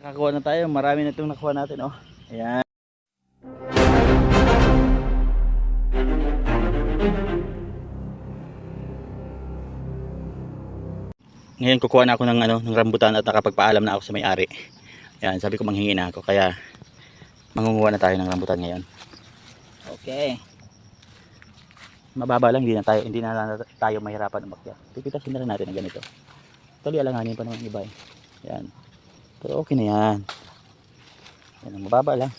Nakakuha na tayo. Marami na itong nakuha natin. Oh. Ayan. Ngayon kukuha na ako ng rambutan at nakapagpaalam na ako sa may-ari. Ayan, sabi ko manghingi na ako. Kaya mangunguha na tayo ng rambutan ngayon. Okay. Mababa lang, hindi na tayo mahirapan umakyat. Pipitasin na rin natin ng ganito. Tuloy alanganin pa naman iba eh. Ayan. Pero okay na yan. Ayan, mababa lang.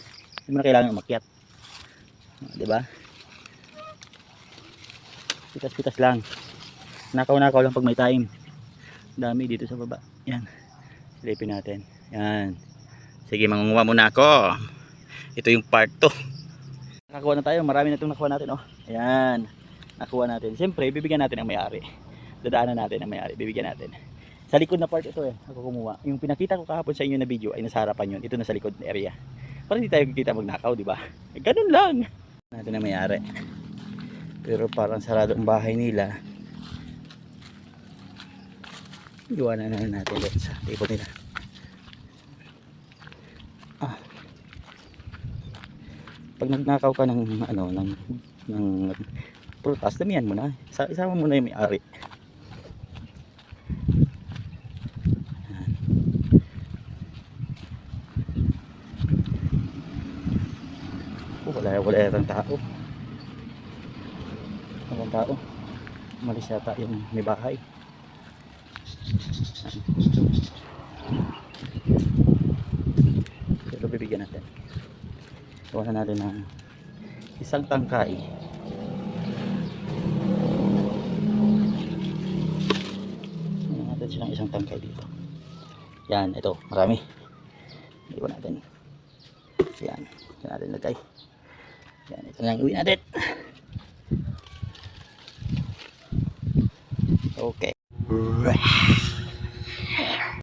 Hindi mo na kailangan umakyat. Diba? Pitas-pitas lang. Nakaw-nakaw lang pag may time. Dami dito sa baba. Yan. Silipin natin. Yan. Sige, mangunguha muna ako. Ito yung part 2. Nakakuha na tayo. Marami na itong nakuha natin. Oh. Ayan. Nakuha natin. Siyempre, bibigyan natin ang may-ari. Dadaanan natin ang may-ari. Bibigyan natin. Sa likod na part ito eh. Ako kumuha. Yung pinakita ko kahapon sa inyo na video ay nasa harapan yun. Ito na sa likod na area. Para hindi tayo kita magnakaw, di ba? Eh, ganun lang. Natin ang may-ari. Pero parang sarado ang bahay nila. Iwanan na natin doon sa table nila. Pag nagnakaw ka ng prutas, damihan mo na. Isama mo na yung may-ari. Wala yatang tao. Walang tao. Malis yata yung may bahay. Pero bibigyan natin. Gawa na natin ng isang tangkay. Gawa natin silang isang tangkay dito. Yan, ito, marami. Iwan natin. Yan, ito natin lagay. Yan, ito lang iwi natin. Okay.